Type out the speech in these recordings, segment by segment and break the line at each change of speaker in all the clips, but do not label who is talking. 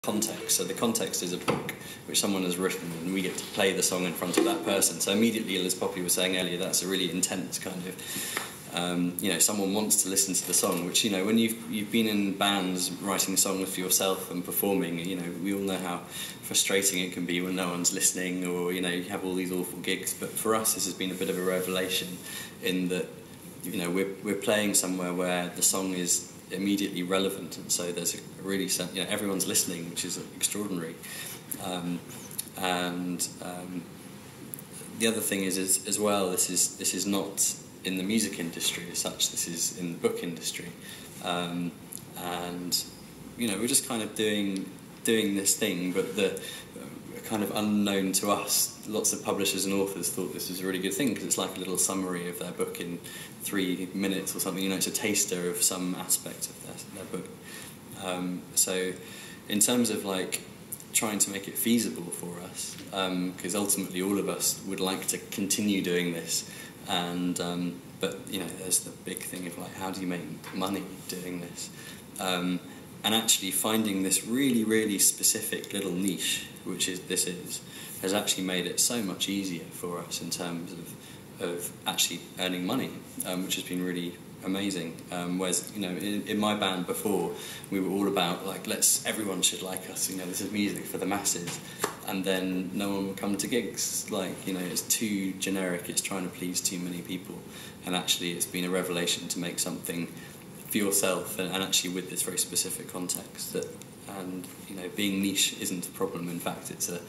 context. So the context is a book which someone has written, and we get to play the song in front of that person. So immediately, as Poppy was saying earlier, that's a really intense kind of, you know, someone wants to listen to the song, which, you know, when you've been in bands writing songs for yourself and performing, you know, we all know how frustrating it can be when no one's listening, or, you know, you have all these awful gigs. But for us, this has been a bit of a revelation in that, you know, we're playing somewhere where the song is immediately relevant, and so there's a really, you know, everyone's listening, which is extraordinary. The other thing is as well, this is not in the music industry as such, this is in the book industry, and you know, we're just kind of doing this thing, but the kind of unknown to us, lots of publishers and authors thought this was a really good thing because it's like a little summary of their book in 3 minutes or something. You know, it's a taster of some aspect of their book. So in terms of like trying to make it feasible for us, because ultimately all of us would like to continue doing this, and but you know, there's the big thing of like, how do you make money doing this? And actually finding this really, really specific little niche, which this is, has actually made it so much easier for us in terms of actually earning money, which has been really amazing. Whereas, you know, in my band before, we were all about like, everyone should like us, you know, this is music for the masses, and then no one would come to gigs. Like, you know, it's too generic, it's trying to please too many people, and actually it's been a revelation to make something for yourself, and actually with this very specific context. That, and you know, being niche isn't a problem. In fact, it's a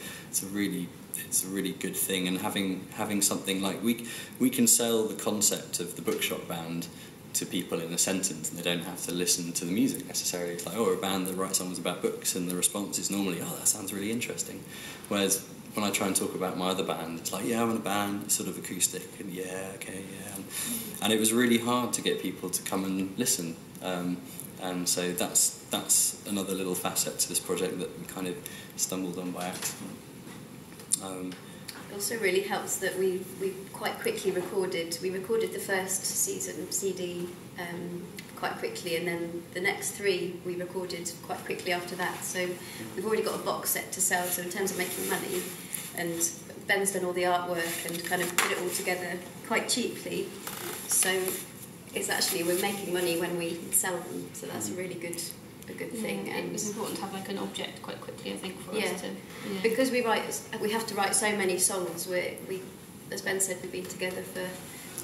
really good thing. And having something like we can sell the concept of the Bookshop Band to people in a sentence, and they don't have to listen to the music necessarily. It's like, oh, a band that writes songs about books, and the response is normally, oh, that sounds really interesting. Whereas when I try and talk about my other band, it's like, yeah, I'm in a band, it's sort of acoustic, and yeah, okay, yeah. And it was really hard to get people to come and listen. And so that's another little facet to this project that we kind of stumbled on by accident.
It also really helps that we quite quickly recorded. We recorded the first season CD quite quickly, and then the next 3 we recorded quite quickly after that. So we've already got a box set to sell. So in terms of making money, and Ben's done all the artwork and kind of put it all together quite cheaply. So it's actually, we're making money when we sell them. So that's a really good thing.
And it's important to have like an object quite quickly, I think, for us to. Yeah.
Because we have to write so many songs. We, as Ben said, we've been together for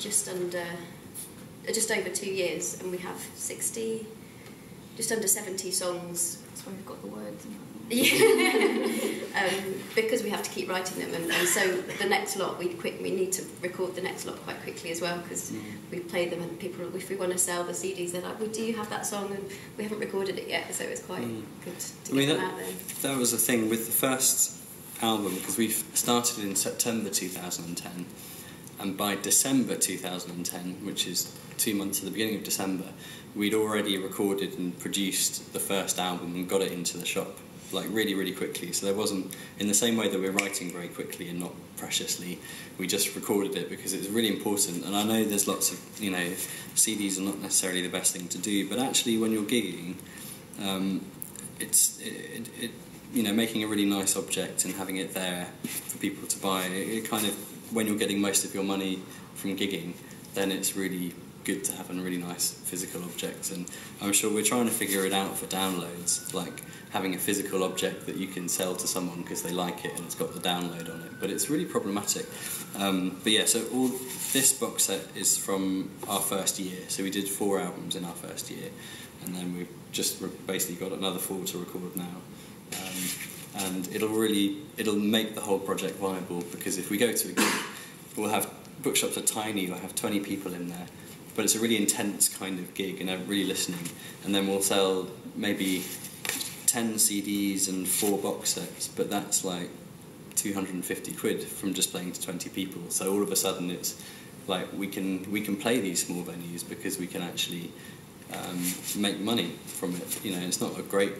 just over 2 years, and we have just under 70 songs.
That's why we've got the words.
Yeah. Because we have to keep writing them, and so the next lot we need to record the next lot quite quickly as well, because we play them and people, if we want to sell the CDs, they're like, well, do you have that song? And we haven't recorded it yet, so it's quite good to get them out there.
That was the thing with the first album, because we started in September 2010, and by December 2010, which is 2 months at the beginning of December, we'd already recorded and produced the first album and got it into the shop, like really, really quickly. So there wasn't, in the same way that we're writing very quickly and not preciously, we just recorded it because it was really important. And I know there's lots of, you know, CDs are not necessarily the best thing to do, but actually when you're gigging, you know, making a really nice object and having it there for people to buy, it kind of, when you're getting most of your money from gigging, then it's really good to have a really nice physical object. And I'm sure we're trying to figure it out for downloads, like having a physical object that you can sell to someone because they like it and it's got the download on it, but it's really problematic. But yeah, so all this box set is from our first year, so we did 4 albums in our first year, and then we've just basically got another 4 to record now. And it'll make the whole project viable, because if we go to a gig, we'll have, bookshops are tiny, we'll have 20 people in there, but it's a really intense kind of gig and they're really listening, and then we'll sell maybe 10 CDs and 4 box sets, but that's like 250 quid from just playing to 20 people. So all of a sudden it's like we can play these small venues because we can actually make money from it. You know, it's not a great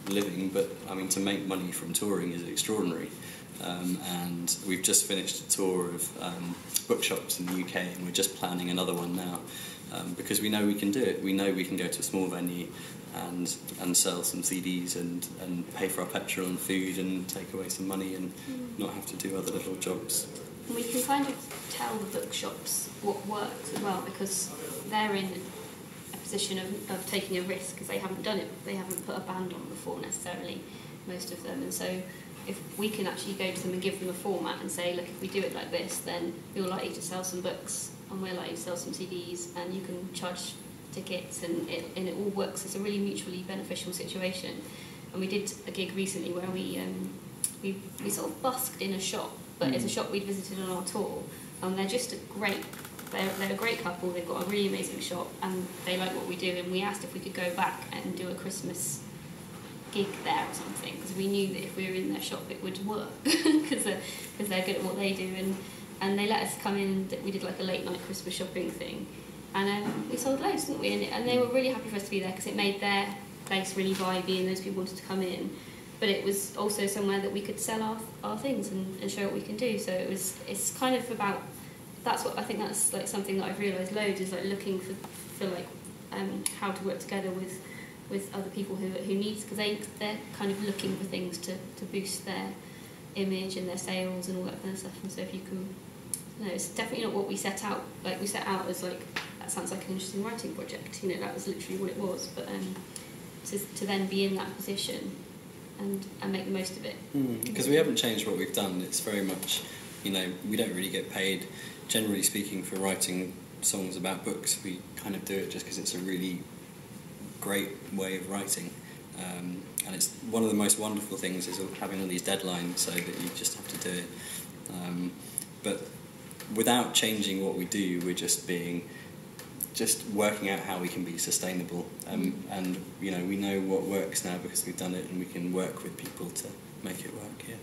living, but I mean, to make money from touring is extraordinary. And we've just finished a tour of bookshops in the UK, and we're just planning another one now, because we know we can do it. We know we can go to a small venue and sell some CDs and pay for our petrol and food and take away some money and not have to do other little jobs.
And we can kind of tell the bookshops what works as well, because they're in a position of taking a risk because they haven't done it. They haven't put a band on before necessarily, most of them. And so if we can actually go to them and give them a format and say, look, if we do it like this, then you're likely to sell some books and we're likely to sell some CDs, and you can charge tickets, and it all works. It's a really mutually beneficial situation. And we did a gig recently where we sort of busked in a shop, but it's a shop we'd visited on our tour, and they're just they're a great couple. They've got a really amazing shop and they like what we do, and we asked if we could go back and do a Christmas gig there or something, because we knew that if we were in their shop it would work because they're good at what they do, and they let us come in. We did like a late night Christmas shopping thing, and we sold loads, didn't we? And they were really happy for us to be there because it made their place really vibey and those people wanted to come in. But it was also somewhere that we could sell our things and show what we can do. So it's kind of about, that's what I think, that's like something that I've realised loads, is like looking for like how to work together with other people who need, because they're kind of looking for things to boost their image and their sales and all that kind of stuff. And so if you can, no, it's definitely not what we set out. Like we set out as like, that sounds like an interesting writing project. You know, that was literally what it was. But to then be in that position and make the most of it.
Because we haven't changed what we've done. It's very much, you know, we don't really get paid, generally speaking, for writing songs about books. We kind of do it just because it's a really great way of writing. And it's one of the most wonderful things is having all these deadlines so that you just have to do it. But without changing what we do, we're just working out how we can be sustainable, and you know, we know what works now because we've done it, and we can work with people to make it work. Yeah.